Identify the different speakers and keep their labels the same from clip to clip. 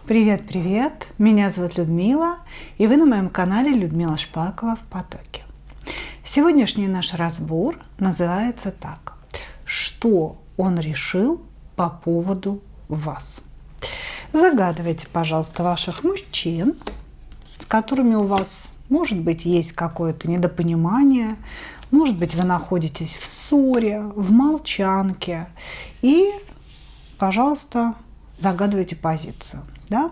Speaker 1: Привет-привет! Меня зовут Людмила, и вы на моем канале Людмила Шпакова в потоке. Сегодняшний наш разбор называется так: что он решил по поводу вас? Загадывайте, пожалуйста, ваших мужчин, с которыми у вас, может быть, есть какое-то недопонимание, может быть, вы находитесь в ссоре, в молчанке, и, пожалуйста, загадывайте позицию. Да?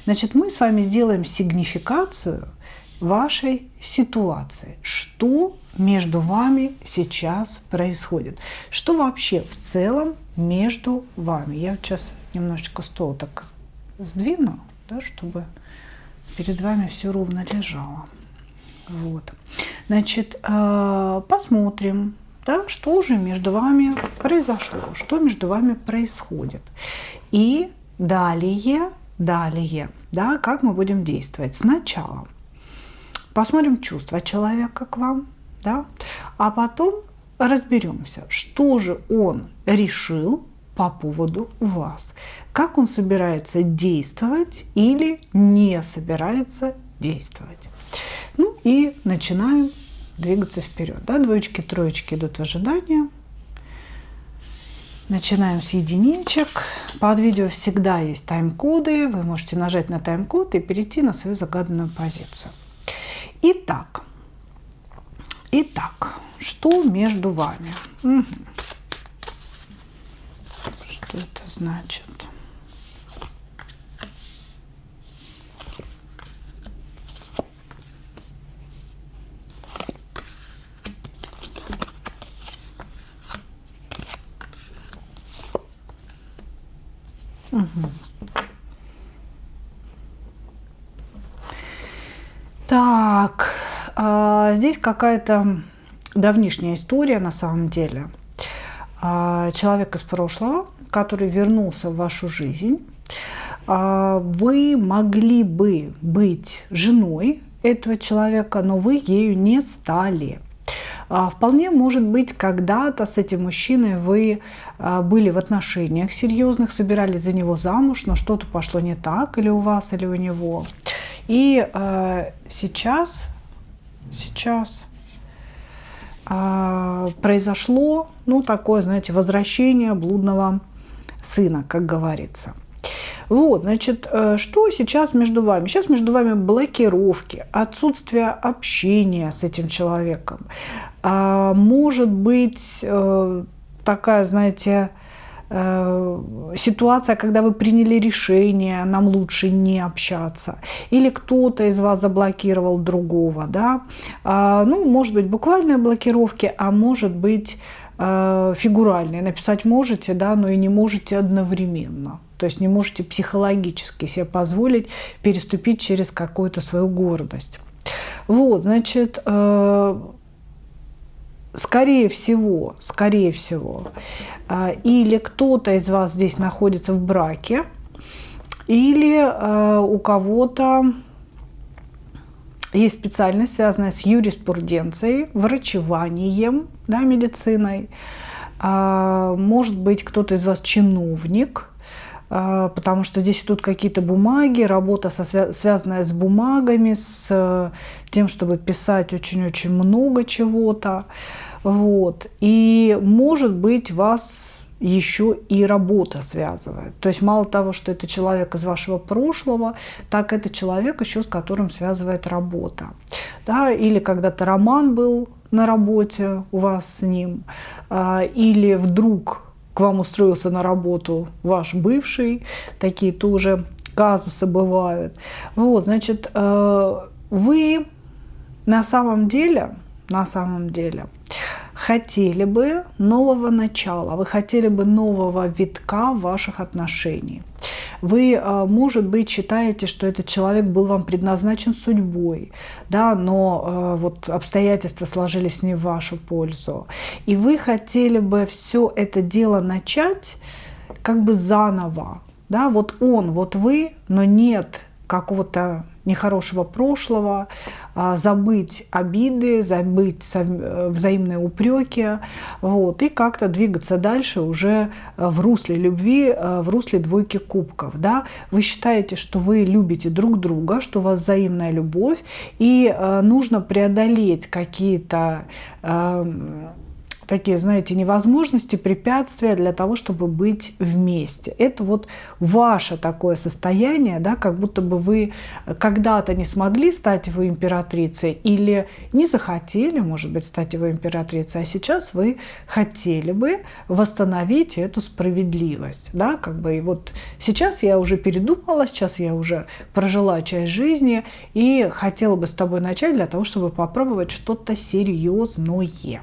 Speaker 1: Значит, мы с вами сделаем сигнификацию вашей ситуации. Что между вами сейчас происходит? Что вообще в целом между вами? Я сейчас немножечко стол так сдвину, да, чтобы перед вами все ровно лежало. Вот. Значит, посмотрим, да, что же между вами произошло, что между вами происходит. И далее, да, как мы будем действовать. Сначала посмотрим чувства человека к вам, да, а потом разберемся, что же он решил по поводу вас, как он собирается действовать или не собирается действовать. Ну и начинаем двигаться вперед. Да? Двоечки, троечки идут в ожидание. Начинаем с единичек. Под видео всегда есть тайм-коды. Вы можете нажать на тайм-код и перейти на свою загаданную позицию. Итак, что между вами? Угу. Что это значит? Угу. Так, здесь какая-то давнишняя история на самом деле. Человек из прошлого, который вернулся в вашу жизнь. Вы могли бы быть женой этого человека, но вы ею не стали. Вполне может быть, когда-то с этим мужчиной вы были в отношениях серьезных, собирались за него замуж, но что-то пошло не так или у вас, или у него. И сейчас произошло, ну, такое, знаете, возвращение блудного сына, как говорится. Вот, значит, что сейчас между вами? Сейчас между вами блокировки, отсутствие общения с этим человеком. Может быть такая, знаете, ситуация, когда вы приняли решение, нам лучше не общаться. Или кто-то из вас заблокировал другого, да. Ну, может быть, буквальные блокировки, а может быть фигуральные. Написать можете, да, но и не можете одновременно. То есть не можете психологически себе позволить переступить через какую-то свою гордость. Вот, значит, скорее всего, или кто-то из вас здесь находится в браке, или у кого-то есть специальность, связанная с юриспруденцией, врачеванием, да, медициной. Может быть, кто-то из вас чиновник, потому что здесь идут какие-то бумаги, работа, связанная с бумагами, с тем, чтобы писать очень-очень много чего-то. Вот. И, может быть, вас еще и работа связывает. То есть мало того, что это человек из вашего прошлого, так это человек еще, с которым связывает работа. Да? Или когда-то роман был на работе у вас с ним, или вдруг к вам устроился на работу ваш бывший, такие тоже казусы бывают. Вот, значит, вы на самом деле хотели бы нового начала, вы хотели бы нового витка ваших отношений. Вы, может быть, считаете, что этот человек был вам предназначен судьбой, да, но вот обстоятельства сложились не в вашу пользу. И вы хотели бы все это дело начать как бы заново. Да, вот он, вот вы, но нет какого-то нехорошего прошлого, забыть обиды, забыть взаимные упреки, вот, и как-то двигаться дальше уже в русле любви, в русле двойки кубков. Да? Вы считаете, что вы любите друг друга, что у вас взаимная любовь, и нужно преодолеть какие-то такие, знаете, невозможности, препятствия для того, чтобы быть вместе. Это вот ваше такое состояние, да, как будто бы вы когда-то не смогли стать его императрицей или не захотели, может быть, стать его императрицей, а сейчас вы хотели бы восстановить эту справедливость. Да, как бы, и вот сейчас я уже передумала, сейчас я уже прожила часть жизни и хотела бы с тобой начать для того, чтобы попробовать что-то серьезное.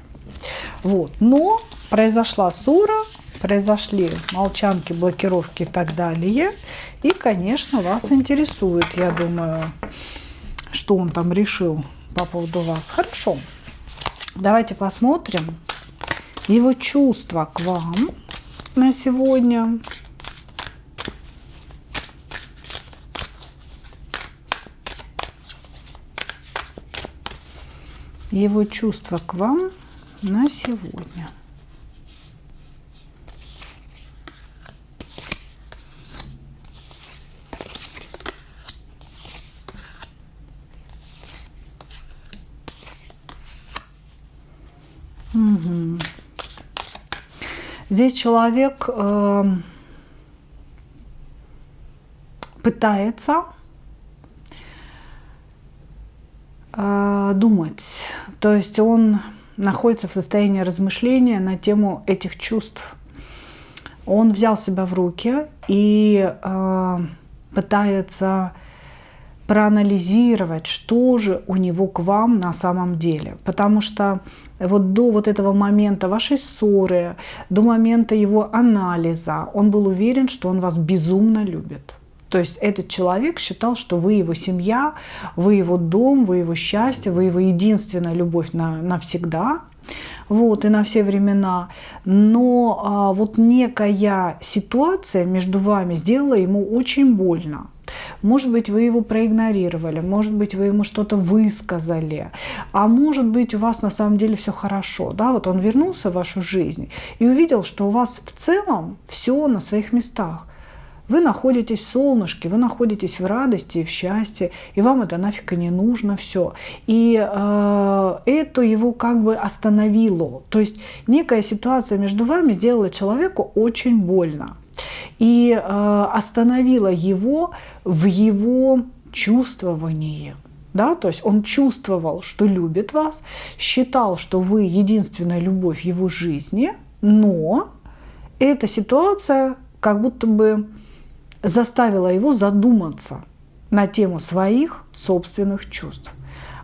Speaker 1: Вот. Но произошла ссора, произошли молчанки, блокировки и так далее. И, конечно, вас интересует, я думаю, что он там решил по поводу вас. Хорошо. Давайте посмотрим его чувства к вам на сегодня. Его чувства к вам на сегодня. Угу. Здесь человек пытается думать, то есть он находится в состоянии размышления на тему этих чувств. Он взял себя в руки и пытается проанализировать, что же у него к вам на самом деле. Потому что вот до вот этого момента вашей ссоры, до момента его анализа, он был уверен, что он вас безумно любит. То есть этот человек считал, что вы его семья, вы его дом, вы его счастье, вы его единственная любовь навсегда, вот, и на все времена. Но вот некая ситуация между вами сделала ему очень больно. Может быть, вы его проигнорировали, может быть, вы ему что-то высказали, а может быть, у вас на самом деле все хорошо. Да? Вот он вернулся в вашу жизнь и увидел, что у вас в целом все на своих местах. Вы находитесь в солнышке, вы находитесь в радости и в счастье, и вам это нафиг и не нужно все. И это его как бы остановило. То есть некая ситуация между вами сделала человеку очень больно. И остановила его в его чувствовании. Да? То есть он чувствовал, что любит вас, считал, что вы единственная любовь в его жизни, но эта ситуация как будто бы заставила его задуматься на тему своих собственных чувств.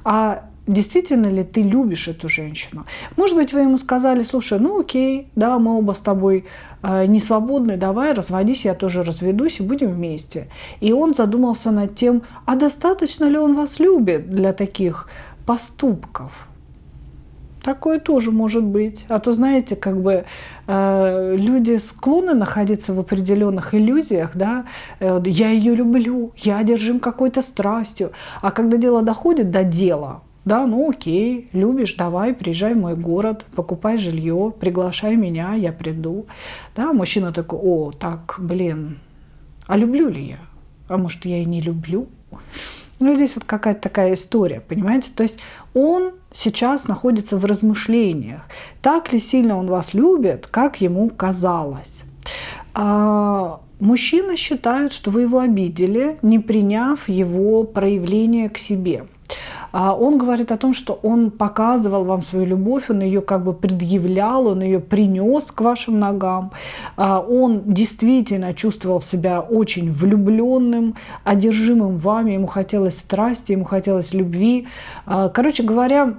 Speaker 1: А действительно ли ты любишь эту женщину? Может быть, вы ему сказали: слушай, ну окей, да, мы оба с тобой не свободны, давай разводись, я тоже разведусь и будем вместе. И он задумался над тем, а достаточно ли он вас любит для таких поступков? Такое тоже может быть. А то, знаете, как бы люди склонны находиться в определенных иллюзиях, да, я ее люблю, я одержим какой-то страстью. А когда дело доходит до дела, да, ну окей, любишь, давай, приезжай в мой город, покупай жилье, приглашай меня, я приду. Да, мужчина такой: о, так, блин, а люблю ли я? А может, я и не люблю? Ну, здесь вот какая-то такая история, понимаете? То есть он сейчас находится в размышлениях. Так ли сильно он вас любит, как ему казалось? Мужчина считает, что вы его обидели, не приняв его проявление к себе. Он говорит о том, что он показывал вам свою любовь, он ее как бы предъявлял, он ее принес к вашим ногам. Он действительно чувствовал себя очень влюбленным, одержимым вами, ему хотелось страсти, ему хотелось любви. Короче говоря,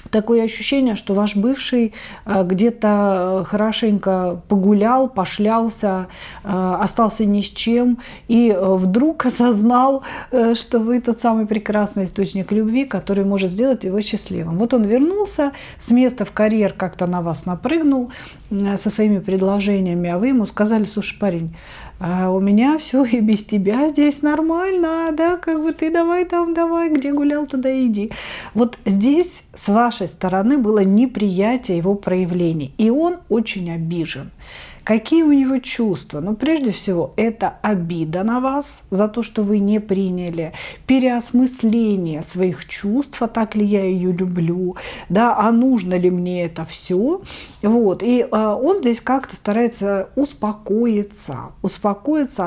Speaker 1: такое ощущение, что ваш бывший где-то хорошенько погулял, пошлялся, остался ни с чем, и вдруг осознал, что вы тот самый прекрасный источник любви, который может сделать его счастливым. Вот он вернулся с места в карьер, как-то на вас напрыгнул со своими предложениями, а вы ему сказали: слушай, парень, у меня все и без тебя здесь нормально, да, как бы ты давай там, давай, где гулял, туда иди. Вот здесь с вашей стороны было неприятие его проявлений, и он очень обижен. Какие у него чувства? Ну, прежде всего, это обида на вас за то, что вы не приняли, переосмысление своих чувств, а так ли я ее люблю, да, а нужно ли мне это все. Вот. И он здесь как-то старается успокоиться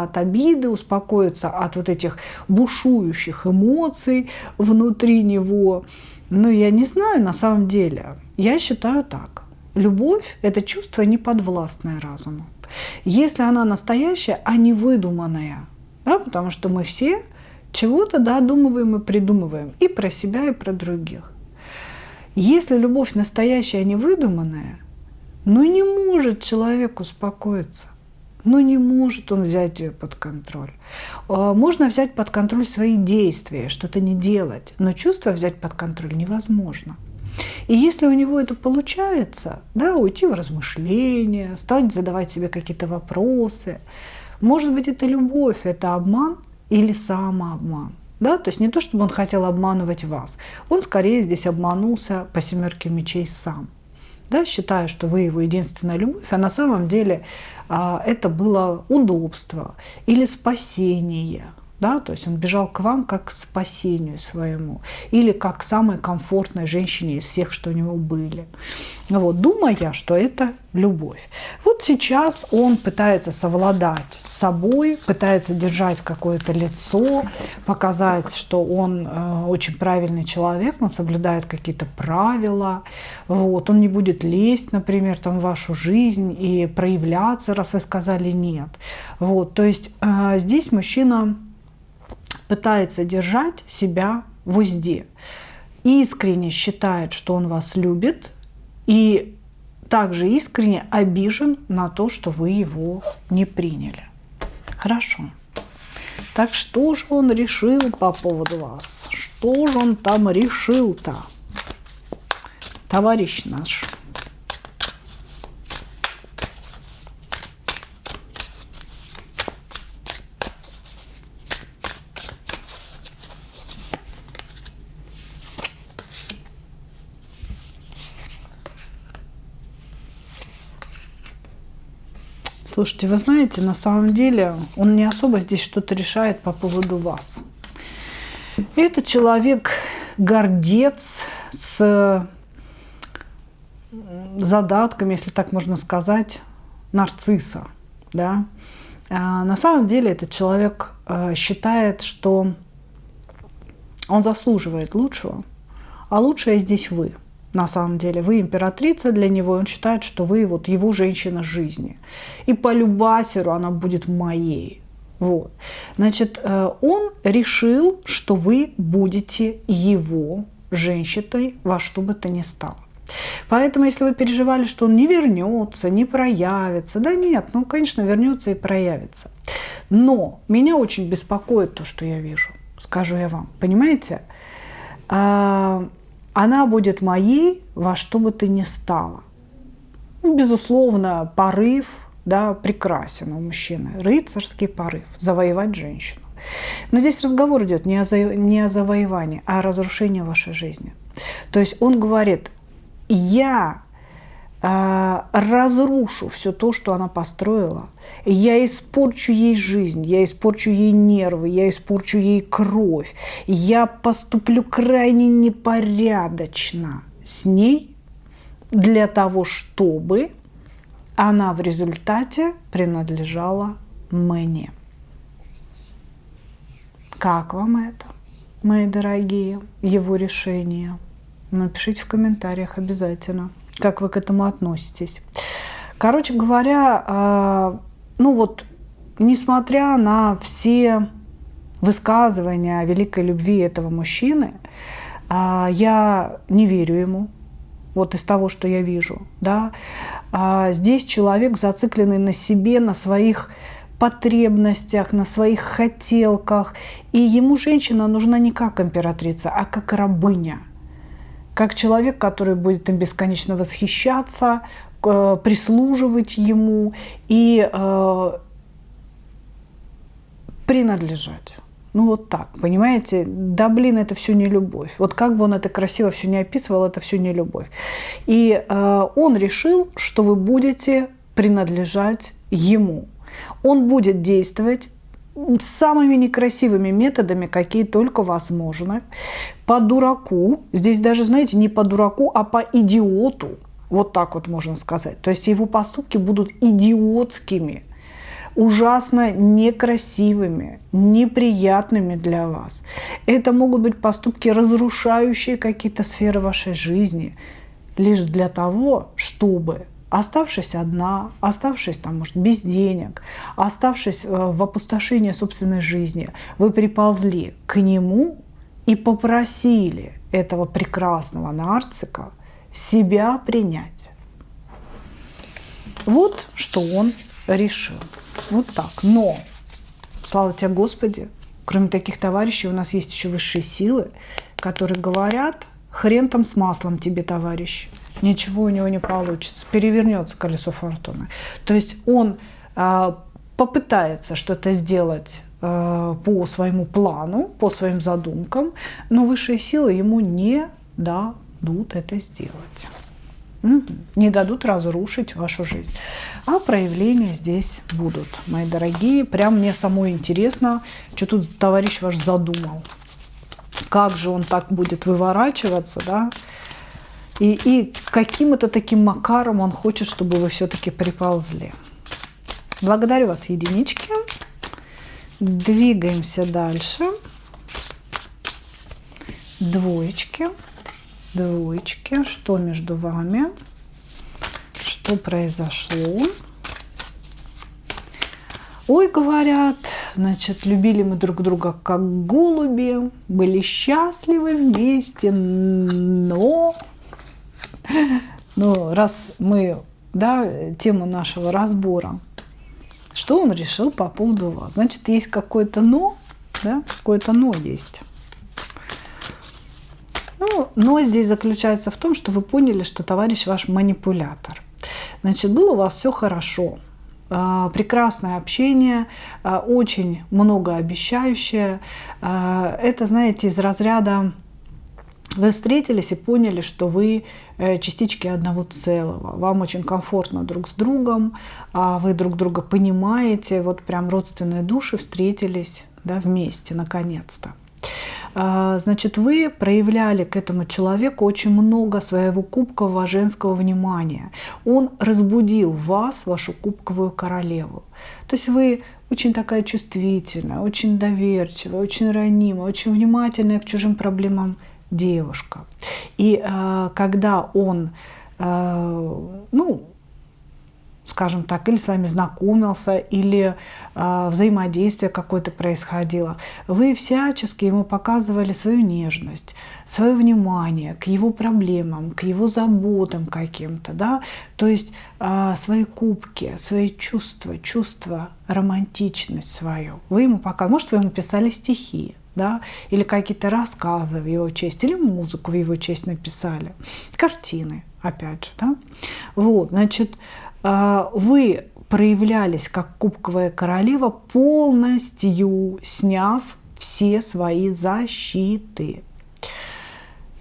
Speaker 1: от обиды, успокоиться от вот этих бушующих эмоций внутри него. Ну, я не знаю, на самом деле, я считаю так. Любовь – это чувство неподвластное разуму. Если она настоящая, а не выдуманная, да, потому что мы все чего-то додумываем и придумываем и про себя, и про других. Если любовь настоящая, а не выдуманная, ну не может человек успокоиться, ну не может он взять ее под контроль. Можно взять под контроль свои действия, что-то не делать, но чувства взять под контроль невозможно. И если у него это получается, да, уйти в размышления, стать задавать себе какие-то вопросы, может быть, это любовь, это обман или самообман. Да? То есть не то, чтобы он хотел обманывать вас, он скорее здесь обманулся по 7 мечей сам. Да, считая, что вы его единственная любовь, а на самом деле это было удобство или спасение. Да, то есть он бежал к вам как к спасению своему или как к самой комфортной женщине из всех, что у него были. Вот, думая, что это любовь. Вот сейчас он пытается совладать с собой, пытается держать какое-то лицо, показать, что он очень правильный человек, он соблюдает какие-то правила. Вот, он не будет лезть, например, там, в вашу жизнь и проявляться, раз вы сказали нет. Вот, то есть здесь мужчина пытается держать себя в узде. Искренне считает, что он вас любит, и также искренне обижен на то, что вы его не приняли. Хорошо. Так что же он решил по поводу вас? Что же он там решил-то, товарищ наш? Слушайте, вы знаете, на самом деле он не особо здесь что-то решает по поводу вас. Это человек гордец с задатками, если так можно сказать, нарцисса. Да? На самом деле этот человек считает, что он заслуживает лучшего, а лучшее здесь вы. На самом деле, вы императрица для него, и он считает, что вы вот его женщина жизни. И по любасеру она будет моей. Вот. Значит, он решил, что вы будете его женщиной во что бы то ни стало. Поэтому, если вы переживали, что он не вернется, не проявится, да нет, ну, конечно, вернется и проявится. Но меня очень беспокоит то, что я вижу, скажу я вам. Понимаете? Она будет моей во что бы то ни стало. Ну, безусловно, порыв, да, прекрасен у мужчины. Рыцарский порыв. Завоевать женщину. Но здесь разговор идет не о завоевании, а о разрушении вашей жизни. То есть он говорит, я разрушу все то, что она построила. Я испорчу ей жизнь, я испорчу ей нервы, я испорчу ей кровь. Я поступлю крайне непорядочно с ней для того, чтобы она в результате принадлежала мне. Как вам это, мои дорогие, его решение? Напишите в комментариях обязательно, как вы к этому относитесь. Короче говоря, ну вот, несмотря на все высказывания о великой любви этого мужчины, я не верю ему, вот из того, что я вижу. Да? Здесь человек, зацикленный на себе, на своих потребностях, на своих хотелках. И ему женщина нужна не как императрица, а как рабыня. Как человек, который будет им бесконечно восхищаться, прислуживать ему и принадлежать. Ну вот так, понимаете? Да блин, это все не любовь. Вот как бы он это красиво все не описывал, это все не любовь. И он решил, что вы будете принадлежать ему. Он будет действовать самыми некрасивыми методами, какие только возможны. По дураку, здесь даже, знаете, не по дураку, а по идиоту. Вот так вот можно сказать. То есть его поступки будут идиотскими, ужасно некрасивыми, неприятными для вас. Это могут быть поступки, разрушающие какие-то сферы вашей жизни, лишь для того, чтобы, оставшись одна, оставшись там, может, без денег, оставшись в опустошении собственной жизни, вы приползли к нему и попросили этого прекрасного нарцисса себя принять. Вот что он решил. Вот так. Но, слава тебе, Господи, кроме таких товарищей у нас есть еще высшие силы, которые говорят: хрен там с маслом тебе, товарищ, ничего у него не получится, перевернется колесо фортуны. То есть он попытается что-то сделать по своему плану, по своим задумкам, но высшие силы ему не дадут это сделать. Не дадут разрушить вашу жизнь. А проявления здесь будут, мои дорогие. Прям мне самой интересно, что тут товарищ ваш задумал. Как же он так будет выворачиваться, да? И каким-то таким макаром он хочет, чтобы вы все-таки приползли. Благодарю вас, единички. Двигаемся дальше. Двоечки. Двоечки, что между вами, что произошло. Ой, говорят, значит, любили мы друг друга как голуби, были счастливы вместе, но раз мы, тему нашего разбора, что он решил по поводу вас? Значит, есть какое-то но, какое-то но есть. Но здесь заключается в том, что вы поняли, что товарищ ваш манипулятор. Значит, было у вас все хорошо. Прекрасное общение, очень многообещающее. Это, знаете, из разряда вы встретились и поняли, что вы частички одного целого. Вам очень комфортно друг с другом, вы друг друга понимаете. Вот прям родственные души встретились вместе, наконец-то. Значит, вы проявляли к этому человеку очень много своего кубкового женского внимания. Он разбудил в вас вашу кубковую королеву. То есть вы очень такая чувствительная, очень доверчивая, очень ранимая, очень внимательная к чужим проблемам девушка. И когда он, скажем так, или с вами знакомился, или взаимодействие какое-то происходило, вы всячески ему показывали свою нежность, свое внимание к его проблемам, к его заботам каким-то, то есть свои кубки, свои чувства, романтичность свою. Вы ему показывали, может, вы ему писали стихи, или какие-то рассказы в его честь, или музыку в его честь написали, картины, опять же, Вот, значит, вы проявлялись как кубковая королева, полностью сняв все свои защиты.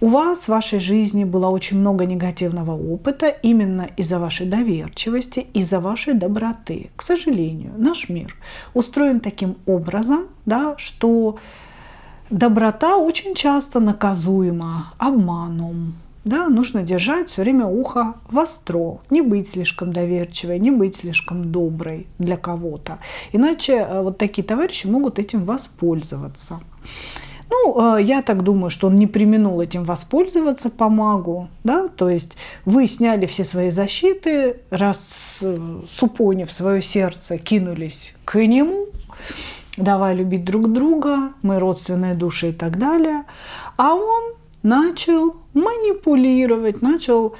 Speaker 1: У вас в вашей жизни было очень много негативного опыта именно из-за вашей доверчивости, из-за вашей доброты. К сожалению, наш мир устроен таким образом, что доброта очень часто наказуема обманом. Нужно держать все время ухо востро, не быть слишком доверчивой, не быть слишком доброй для кого-то. Иначе вот такие товарищи могут этим воспользоваться. Я так думаю, что он не преминул этим воспользоваться по магу, то есть вы сняли все свои защиты, рассупонив свое сердце, кинулись к нему, давай любить друг друга, мы родственные души и так далее, а он начал манипулировать, начал,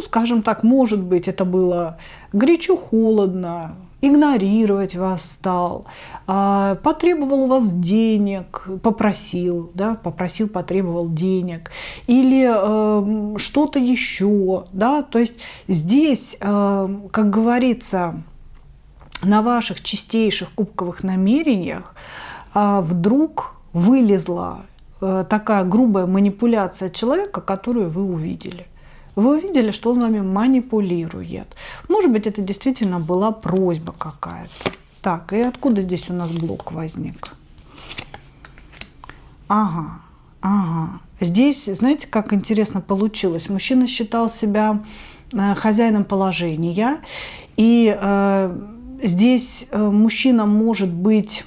Speaker 1: скажем так, может быть, это было горячо-холодно, игнорировать вас стал, потребовал у вас денег, потребовал денег, или что-то еще, то есть здесь, как говорится, на ваших чистейших кубковых намерениях вдруг вылезла такая грубая манипуляция человека, которую вы увидели. Вы увидели, что он вами манипулирует. Может быть, это действительно была просьба какая-то. Так, и откуда здесь у нас блок возник? Ага. Здесь, знаете, как интересно получилось. Мужчина считал себя хозяином положения. И здесь мужчина может быть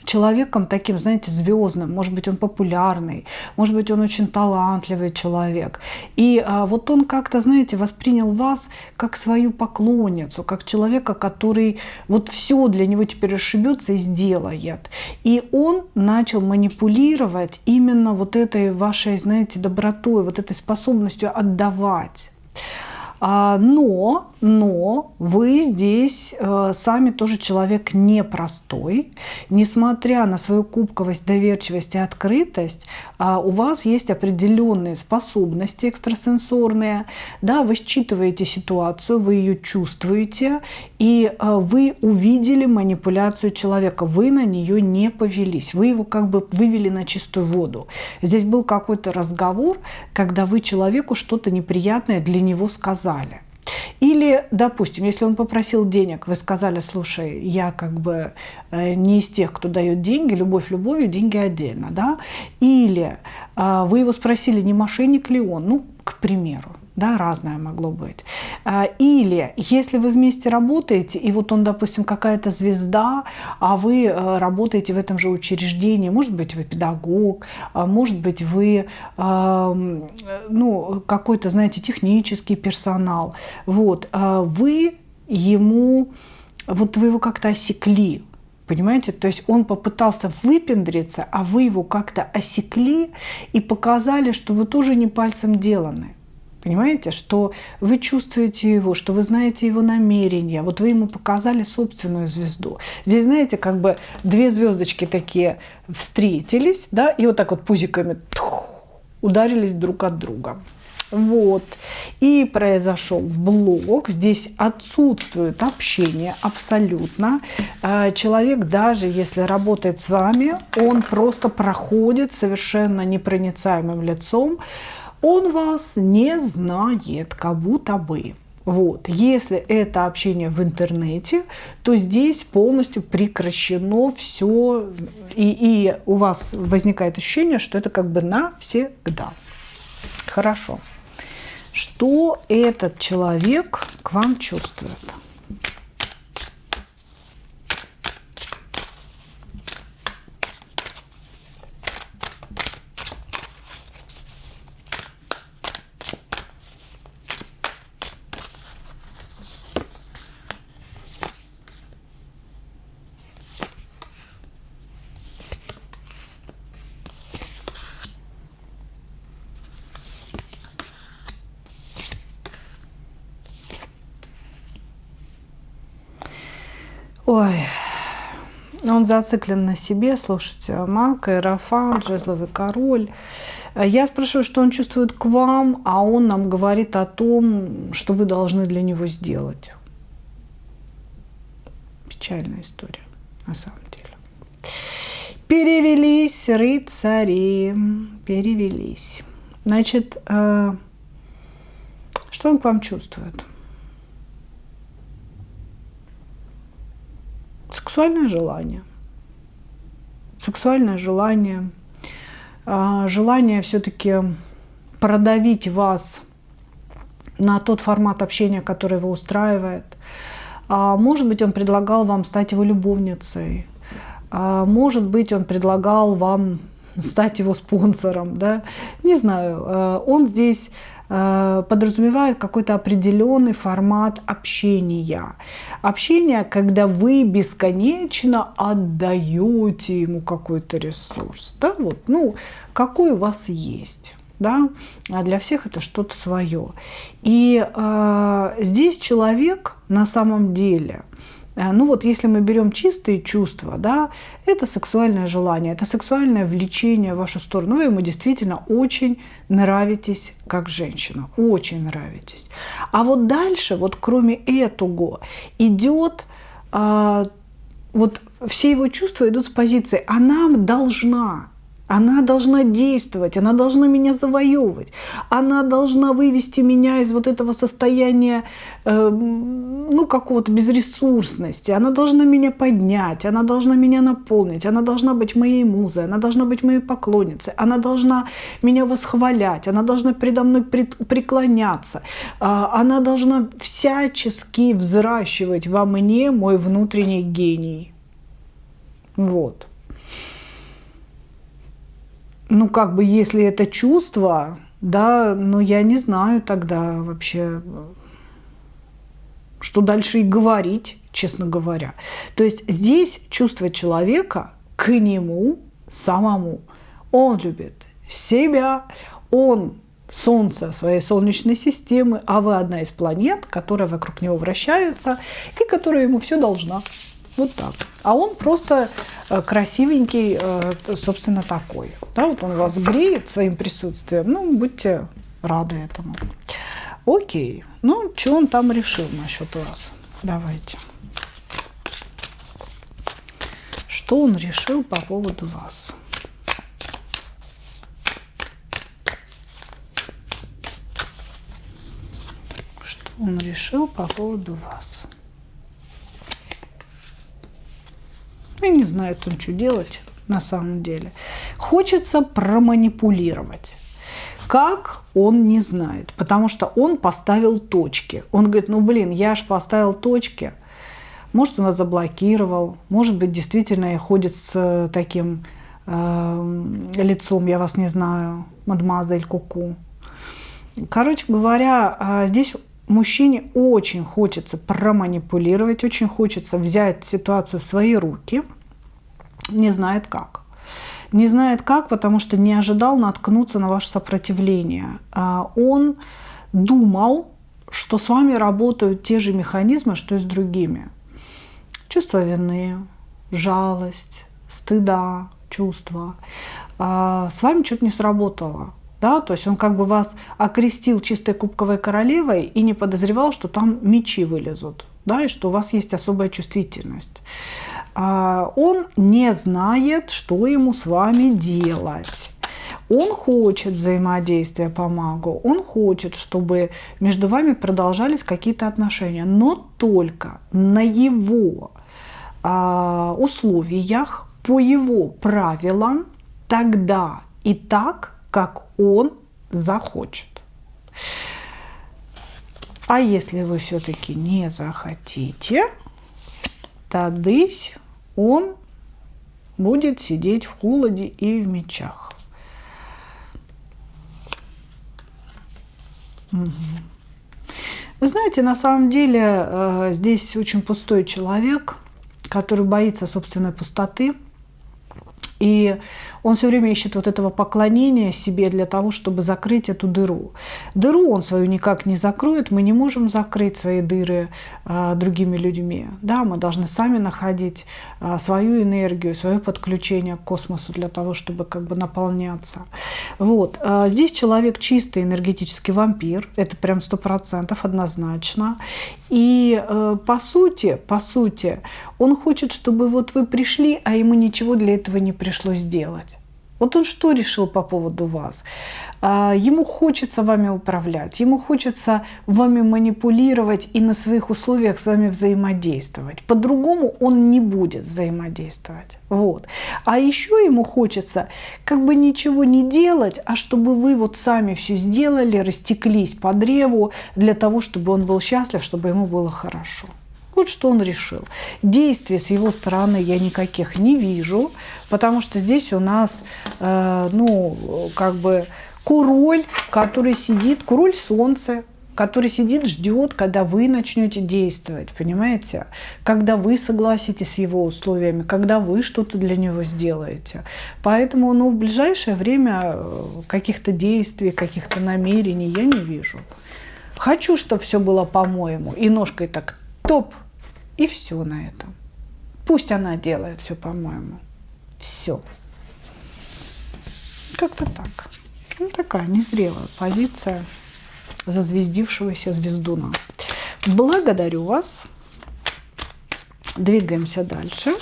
Speaker 1: человеком таким, знаете, звездным, может быть, он популярный, может быть, он очень талантливый человек. И вот он как-то, знаете, воспринял вас как свою поклонницу, как человека, который вот все для него теперь расшибется и сделает. И он начал манипулировать именно вот этой вашей, знаете, добротой, вот этой способностью отдавать. Но вы здесь сами тоже человек непростой. Несмотря на свою кубковость, доверчивость и открытость, у вас есть определенные способности экстрасенсорные. Да, вы считываете ситуацию, вы ее чувствуете, и вы увидели манипуляцию человека. Вы на нее не повелись. Вы его как бы вывели на чистую воду. Здесь был какой-то разговор, когда вы человеку что-то неприятное для него сказали. Или, допустим, если он попросил денег, вы сказали: слушай, я как бы не из тех, кто дает деньги, любовь любовью, деньги отдельно, да? Или вы его спросили, не мошенник ли он, ну, к примеру. Да, разное могло быть. Или если вы вместе работаете, и вот он, допустим, какая-то звезда, а вы работаете в этом же учреждении, может быть, вы педагог, может быть, вы ну, какой-то, знаете, технический персонал. Вот, вы ему, вот вы его как-то осекли. Понимаете? То есть он попытался выпендриться, а вы его как-то осекли и показали, что вы тоже не пальцем деланы. Понимаете, что вы чувствуете его, что вы знаете его намерения. Вот вы ему показали собственную звезду. Здесь, знаете, как бы две звездочки такие встретились, да, и вот так вот пузиками ударились друг от друга. Вот. И произошел блок. Здесь отсутствует общение абсолютно. Человек, даже если работает с вами, он просто проходит совершенно непроницаемым лицом. Он вас не знает, как будто бы. Вот. Если это общение в интернете, то здесь полностью прекращено все, и у вас возникает ощущение, что это как бы навсегда. Хорошо. Что этот человек к вам чувствует? Ой, он зациклен на себе, слушайте, маг, иерофант, жезловый король. Я спрашиваю, что он чувствует к вам, а он нам говорит о том, что вы должны для него сделать. Печальная история, на самом деле. Перевелись рыцари, перевелись. Значит, что он к вам чувствует? Сексуальное желание. Сексуальное желание. Желание все-таки продавить вас на тот формат общения, который его устраивает. Может быть, он предлагал вам стать его любовницей. Может быть, он предлагал вам стать его спонсором. Да? Не знаю. Он здесь подразумевает какой-то определенный формат общения. Общение, когда вы бесконечно отдаете ему какой-то ресурс. Да? Вот, ну, какой у вас есть. Да? А для всех это что-то свое. И здесь человек на самом деле, ну вот если мы берем чистые чувства, да, это сексуальное желание, это сексуальное влечение в вашу сторону. Вы ему действительно очень нравитесь как женщина, очень нравитесь. А вот дальше, вот кроме этого, идет вот все его чувства идут с позиции она должна действовать, она должна меня завоевывать, она должна вывести меня из вот этого состояния, какого-то безресурсности, она должна меня поднять, она должна меня наполнить, она должна быть моей музой, она должна быть моей поклонницей, она должна меня восхвалять, она должна передо мной преклоняться, она должна всячески взращивать во мне мой внутренний гений. Вот. Если это чувство, да, я не знаю тогда вообще, что дальше и говорить, честно говоря. То есть здесь чувство человека к нему самому. Он любит себя, он Солнце своей Солнечной системы, а вы одна из планет, которая вокруг него вращается и которая ему все должна. Вот так. А он просто красивенький, собственно, такой. Да, вот он вас греет своим присутствием. Будьте рады этому. Окей. Что он там решил насчет вас? Давайте. Что он решил по поводу вас? Что он решил по поводу вас? Не знает он, что делать на самом деле. Хочется проманипулировать. Как, он не знает. Потому что он поставил точки. Он говорит, я ж поставил точки. Может, он вас заблокировал. Может быть, действительно ходит с таким лицом, я вас не знаю, мадемуазель Куку. Короче говоря, здесь мужчине очень хочется проманипулировать, очень хочется взять ситуацию в свои руки. Не знает как. Не знает как, потому что не ожидал наткнуться на ваше сопротивление. Он думал, что с вами работают те же механизмы, что и с другими. Чувство вины, жалость, стыда, чувства. С вами что-то не сработало. Да, то есть он вас окрестил чистой кубковой королевой и не подозревал, что там мечи вылезут, да, и что у вас есть особая чувствительность. Он не знает, что ему с вами делать. Он хочет взаимодействия по магу, он хочет, чтобы между вами продолжались какие-то отношения, но только на его условиях, по его правилам, тогда и так, как он захочет. А если вы все-таки не захотите, тогда он будет сидеть в холоде и в мечах. Угу. Вы знаете, на самом деле здесь очень пустой человек, который боится собственной пустоты. И он все время ищет вот этого поклонения себе для того, чтобы закрыть эту дыру. Дыру он свою никак не закроет. Мы не можем закрыть свои дыры другими людьми. Да, мы должны сами находить свою энергию, свое подключение к космосу для того, чтобы наполняться. Вот. Здесь человек чистый энергетический вампир. Это прям 100% однозначно. И по сути, он хочет, чтобы вы пришли, а ему ничего для этого не пришлось делать. Вот он что решил по поводу вас? Ему хочется вами управлять, ему хочется вами манипулировать и на своих условиях с вами взаимодействовать. По-другому он не будет взаимодействовать. Вот. А еще ему хочется ничего не делать, а чтобы вы сами все сделали, растеклись по древу для того, чтобы он был счастлив, чтобы ему было хорошо. Вот что он решил. Действий с его стороны я никаких не вижу, потому что здесь у нас, король, который сидит, король солнца, который сидит, ждет, когда вы начнете действовать, понимаете? Когда вы согласитесь с его условиями, когда вы что-то для него сделаете. Поэтому, в ближайшее время каких-то действий, каких-то намерений я не вижу. Хочу, чтобы все было по-моему, и ножкой так топ. И все на этом. Пусть она делает все, по-моему. Все. Как-то так. Такая незрелая позиция зазвездившегося звездуна. Благодарю вас Двигаемся дальше.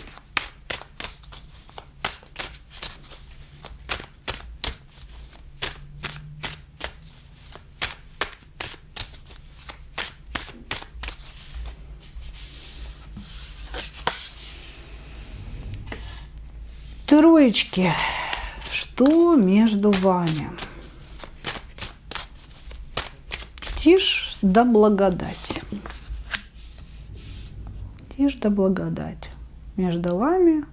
Speaker 1: Троечки. Что между вами? Тишь да благодать. Тишь да благодать. Между вами.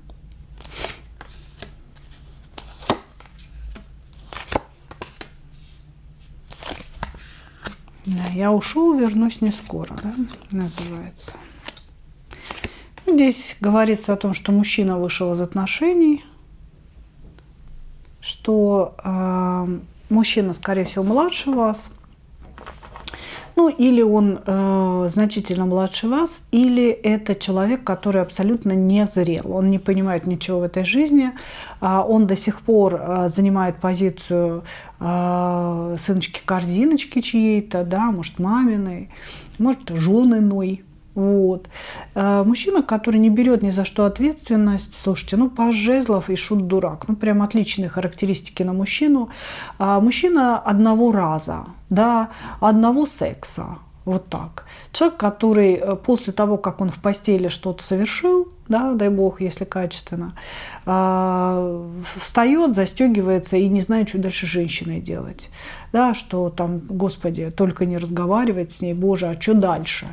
Speaker 1: Да, я ушел, вернусь не скоро, да, называется. Здесь говорится о том, что мужчина вышел из отношений, что мужчина, скорее всего, младше вас, ну или он значительно младше вас, или это человек, который абсолютно не зрел, он не понимает ничего в этой жизни, он до сих пор занимает позицию сыночки-корзиночки чьей-то, да, может маминой, может жениной. Вот. Мужчина, который не берет ни за что ответственность, слушайте, ну паж жезлов и шут дурак, ну прям отличные характеристики на мужчину. Мужчина одного раза, да, одного секса, вот так. Человек, который после того, как он в постели что-то совершил, да, дай бог, если качественно, встает, застегивается и не знает, что дальше с женщиной делать. Да, что там, Господи, только не разговаривать с ней, Боже, а что дальше?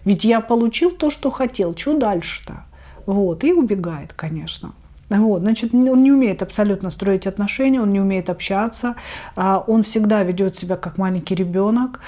Speaker 1: Ведь я получил то, что хотел, что дальше-то? Вот, и убегает, конечно. Вот, значит, он не умеет абсолютно строить отношения, он не умеет общаться, он всегда ведет себя как маленький ребенок.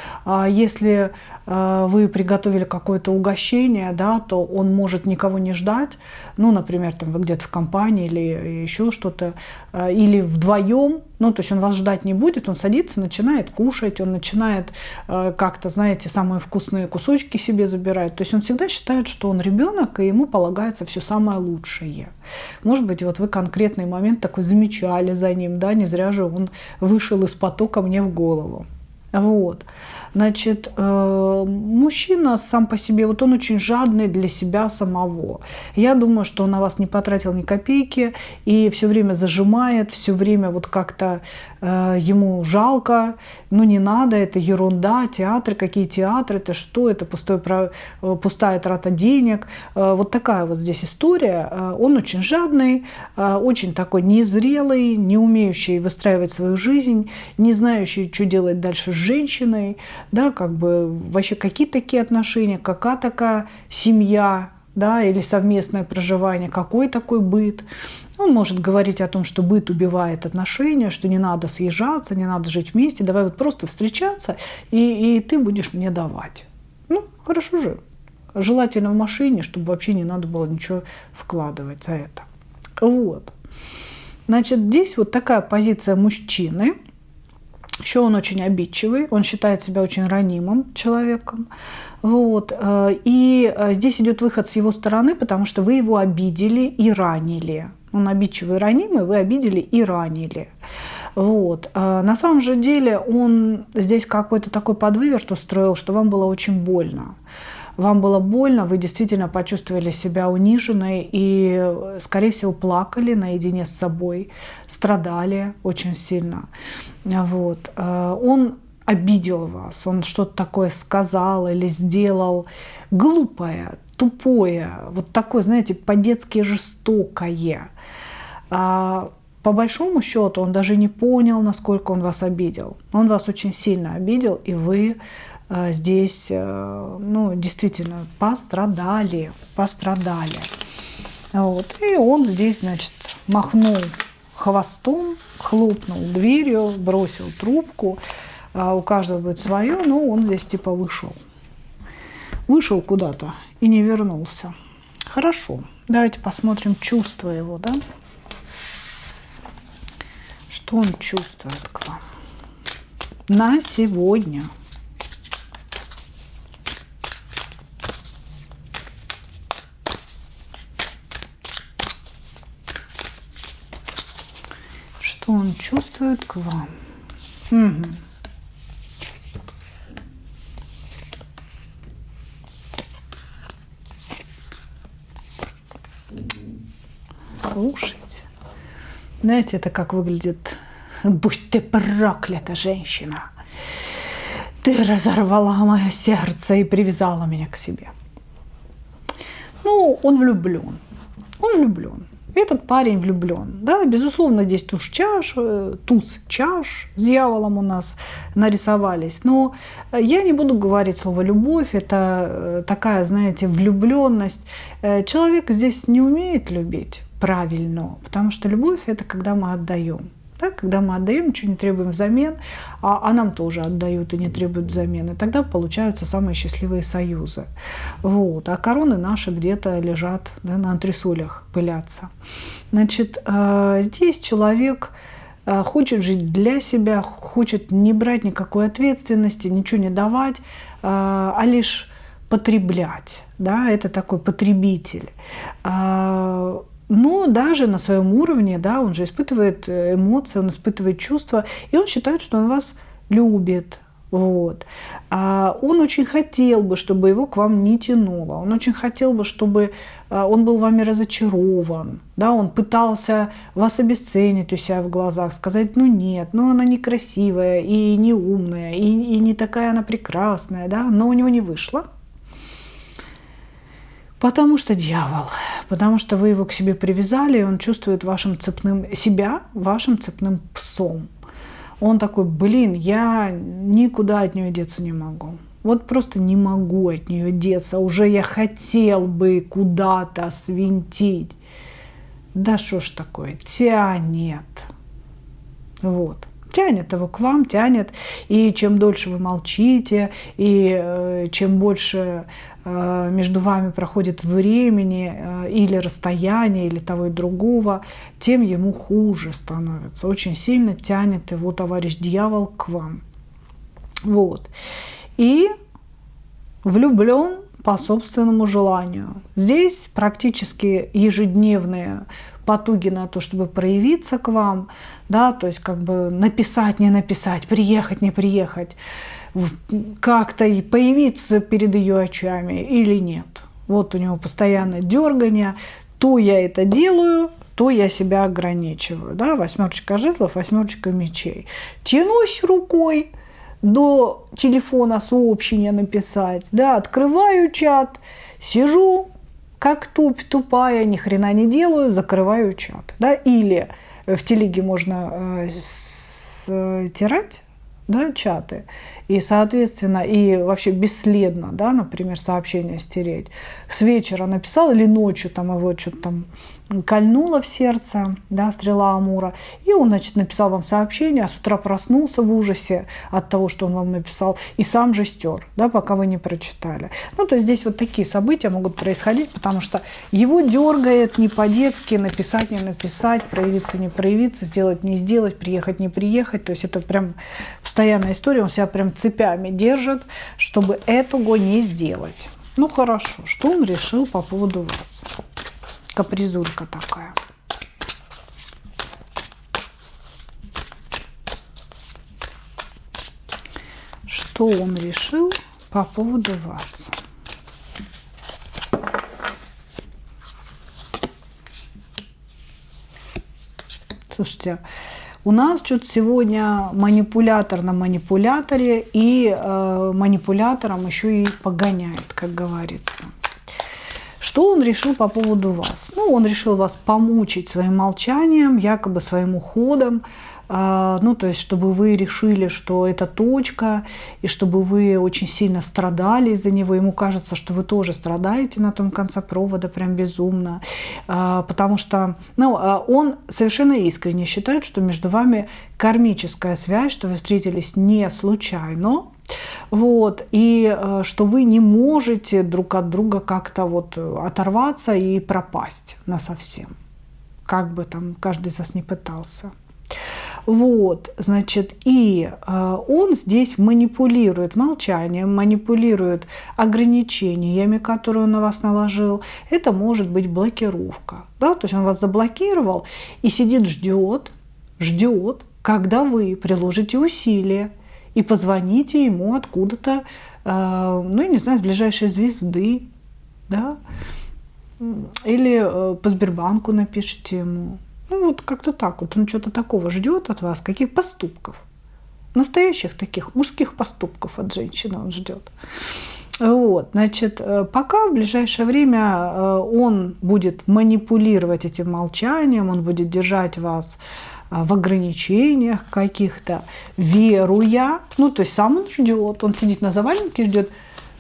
Speaker 1: Если вы приготовили какое-то угощение, да, то он может никого не ждать. Ну, например, там вы где-то в компании или еще что-то, или вдвоем. Ну, то есть он вас ждать не будет, он садится, начинает кушать, он начинает как-то, знаете, самые вкусные кусочки себе забирать. То есть он всегда считает, что он ребенок, и ему полагается все самое лучшее. Может быть, вот вы конкретный момент такой замечали за ним, да, не зря же он вышел из потока мне в голову. Вот. Значит, мужчина сам по себе, вот он очень жадный для себя самого. Я думаю, что он на вас не потратил ни копейки и все время зажимает, все время вот как-то ему жалко, ну не надо, это ерунда, театры, какие театры, это что, это пустая трата денег. Вот такая вот здесь история. Он очень жадный, очень такой незрелый, не умеющий выстраивать свою жизнь, не знающий, что делать дальше с женщиной, да, как бы вообще какие такие отношения, какая такая семья, да, или совместное проживание, какой такой быт. Он может говорить о том, что быт убивает отношения, что не надо съезжаться, не надо жить вместе, давай вот просто встречаться, и ты будешь мне давать. Ну, хорошо же. Желательно в машине, чтобы вообще не надо было ничего вкладывать за это. Вот. Значит, здесь вот такая позиция мужчины. Еще он очень обидчивый, он считает себя очень ранимым человеком. Вот. И здесь идет выход с его стороны, потому что вы его обидели и ранили. Он обидчивый и ранимый, вы обидели и ранили. Вот. На самом же деле он здесь какой-то такой подвыверт устроил, что вам было очень больно. Вам было больно, вы действительно почувствовали себя униженной и, скорее всего, плакали наедине с собой, страдали очень сильно. Вот. Он обидел вас, он что-то такое сказал или сделал глупое, тупое, вот такое, знаете, по-детски жестокое. По большому счету он даже не понял, насколько он вас обидел. Он вас очень сильно обидел, и вы здесь, ну, действительно пострадали. Вот. И он здесь, значит, махнул хвостом, хлопнул дверью, бросил трубку. У каждого будет свое, но он здесь типа вышел. Вышел куда-то и не вернулся. Хорошо. Давайте посмотрим чувства его, да? Что он чувствует к вам на сегодня? Что он чувствует к вам? Угу. нарушить. Знаете, это как выглядит: «Будь ты проклята, женщина! Ты разорвала мое сердце и привязала меня к себе». Ну, он влюблен. Он влюблен. Этот парень влюблен. Да, безусловно, здесь туз чаш с дьяволом у нас нарисовались. Но я не буду говорить слово «любовь». Это такая, знаете, влюбленность. Человек здесь не умеет любить правильно, потому что любовь – это когда мы отдаем. Да, когда мы отдаем, ничего не требуем взамен, а нам тоже отдают и не требуют взамен. И тогда получаются самые счастливые союзы. Вот. А короны наши где-то лежат, да, на антресолях, пылятся. Значит, здесь человек хочет жить для себя, хочет не брать никакой ответственности, ничего не давать, а лишь потреблять. Да, это такой потребитель. Но даже на своем уровне, да, он же испытывает эмоции, он испытывает чувства, и он считает, что он вас любит. Вот. Он очень хотел бы, чтобы его к вам не тянуло. Он очень хотел бы, чтобы он был вами разочарован. Да, он пытался вас обесценить у себя в глазах, сказать: ну нет, ну она некрасивая и не умная, и не такая она прекрасная. Да? Но у него не вышло. Потому что дьявол, потому что вы его к себе привязали, и он чувствует себя вашим цепным псом. Он такой: блин, я никуда от нее деться не могу. Вот просто не могу от нее деться. Уже я хотел бы куда-то свинтить. Да что ж такое, тянет. Вот. Тянет его к вам, тянет. И чем дольше вы молчите, и чем больше между вами проходит времени или расстояние, или того и другого, тем ему хуже становится. Очень сильно тянет его товарищ дьявол к вам. Вот. И влюблен по собственному желанию. Здесь практически ежедневные потуги на то, чтобы проявиться к вам, да, то есть как бы написать, не написать, приехать, не приехать, как-то и появиться перед ее очами или нет. Вот у него постоянно дергание, то я это делаю, то я себя ограничиваю, да, 8 жезлов, 8 мечей. Тянусь рукой до телефона сообщения написать, да, открываю чат, сижу как тупая, ни хрена не делаю, закрываю чат, да, или в телеге можно стирать, да, чаты, и, соответственно, и вообще бесследно, да, например, сообщение стереть. С вечера написал или ночью там его что-то там кольнуло в сердце, да, стрела Амура, и он, значит, написал вам сообщение, а с утра проснулся в ужасе от того, что он вам написал, и сам же стер, да, пока вы не прочитали. Ну, то есть здесь вот такие события могут происходить, потому что его дергает не по-детски, написать, не написать, проявиться, не проявиться, сделать, не сделать, приехать, не приехать. То есть это прям постоянная история, он себя прям цепями держит, чтобы этого не сделать. Ну, хорошо, что он решил по поводу вас? Капризулька такая. Что он решил по поводу вас? Слушайте, у нас что-то сегодня манипулятор на манипуляторе, и манипулятором еще и погоняет, как говорится. Что он решил по поводу вас? Ну, он решил вас помучить своим молчанием, якобы своим уходом. Ну, то есть, чтобы вы решили, что это точка, и чтобы вы очень сильно страдали из-за него. Ему кажется, что вы тоже страдаете на том конце провода, прям безумно. Потому что, ну, он совершенно искренне считает, что между вами кармическая связь, что вы встретились не случайно. Вот, и что вы не можете друг от друга как-то вот оторваться и пропасть насовсем, как бы там каждый из вас не пытался. Вот, значит, и он здесь манипулирует молчанием, манипулирует ограничениями, которые он на вас наложил. Это может быть блокировка, да, то есть он вас заблокировал и сидит, ждет, когда вы приложите усилия и позвоните ему откуда-то, ну, я не знаю, с ближайшей звезды, да, или по Сбербанку напишите ему. Ну вот как-то так вот. Он что-то такого ждет от вас, каких поступков. Настоящих таких мужских поступков от женщины он ждет. Вот, значит, пока в ближайшее время он будет манипулировать этим молчанием, он будет держать вас в ограничениях каких-то, веруя, ну, то есть сам он ждет, он сидит на заваленке и ждет,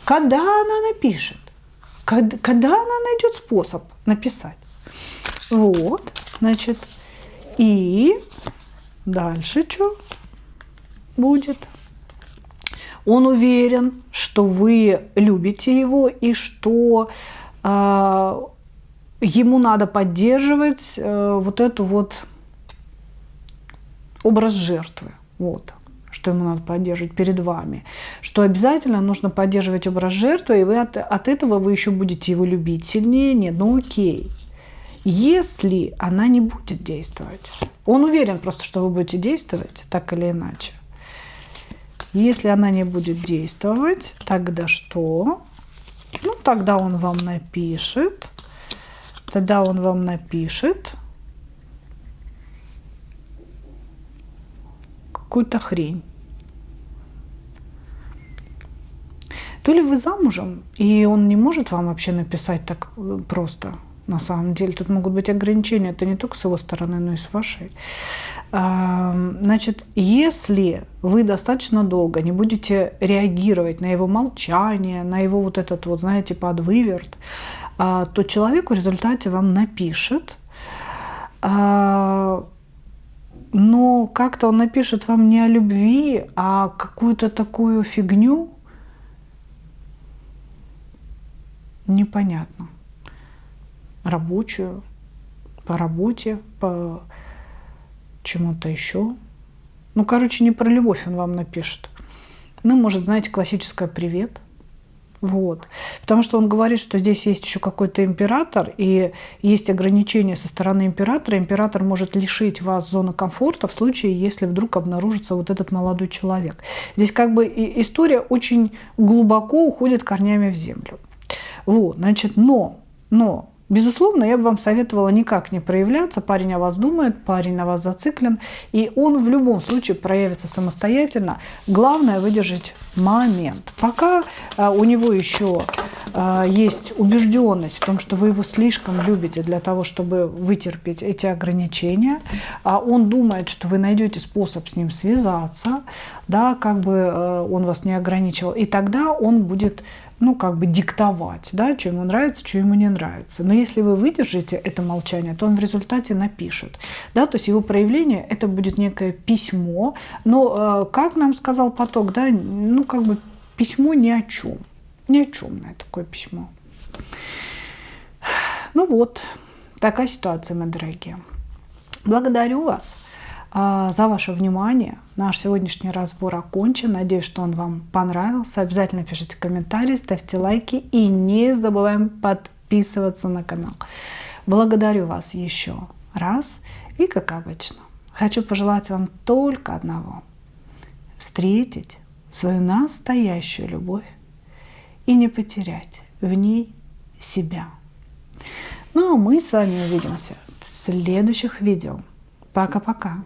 Speaker 1: когда она напишет, когда она найдет способ написать. Вот, значит, и дальше что будет? Он уверен, что вы любите его и что ему надо поддерживать вот эту вот образ жертвы. Вот, что ему надо поддерживать перед вами. Что обязательно нужно поддерживать образ жертвы, и вы от этого вы еще будете его любить сильнее. Нет, ну окей. Если она не будет действовать, он уверен просто, что вы будете действовать так или иначе. Если она не будет действовать, тогда что? Ну, тогда он вам напишет. Какую-то хрень. То ли вы замужем, и он не может вам вообще написать так просто. На самом деле тут могут быть ограничения, это не только с его стороны, но и с вашей. Значит, если вы достаточно долго не будете реагировать на его молчание, на его вот этот вот, знаете, подвыверт, то человек в результате вам напишет, но как-то он напишет вам не о любви, а какую-то такую фигню, непонятно. Рабочую, по работе, по чему-то еще. Ну, короче, не про любовь он вам напишет. Ну, может, знаете, классическое «привет». Вот. Потому что он говорит, что здесь есть еще какой-то император, и есть ограничения со стороны императора. Император может лишить вас зоны комфорта в случае, если вдруг обнаружится вот этот молодой человек. Здесь как бы история очень глубоко уходит корнями в землю. Вот, значит, но безусловно, я бы вам советовала никак не проявляться. Парень о вас думает, парень на вас зациклен, и он в любом случае проявится самостоятельно. Главное выдержать момент. Пока у него еще есть убежденность в том, что вы его слишком любите для того, чтобы вытерпеть эти ограничения, он думает, что вы найдете способ с ним связаться, да, как бы он вас не ограничивал, и тогда он будет как бы диктовать, да, что ему нравится, что ему не нравится. Но если вы выдержите это молчание, то он в результате напишет. Да, то есть его проявление – это будет некое письмо. Но, как нам сказал поток, да, как бы письмо ни о чем. Ни о чем такое письмо. Ну вот, такая ситуация, мои дорогие. Благодарю вас за ваше внимание. Наш сегодняшний разбор окончен. Надеюсь, что он вам понравился. Обязательно пишите комментарии, ставьте лайки и не забываем подписываться на канал. Благодарю вас еще раз. И, как обычно, хочу пожелать вам только одного. Встретить свою настоящую любовь и не потерять в ней себя. Ну, а мы с вами увидимся в следующих видео. Пока-пока.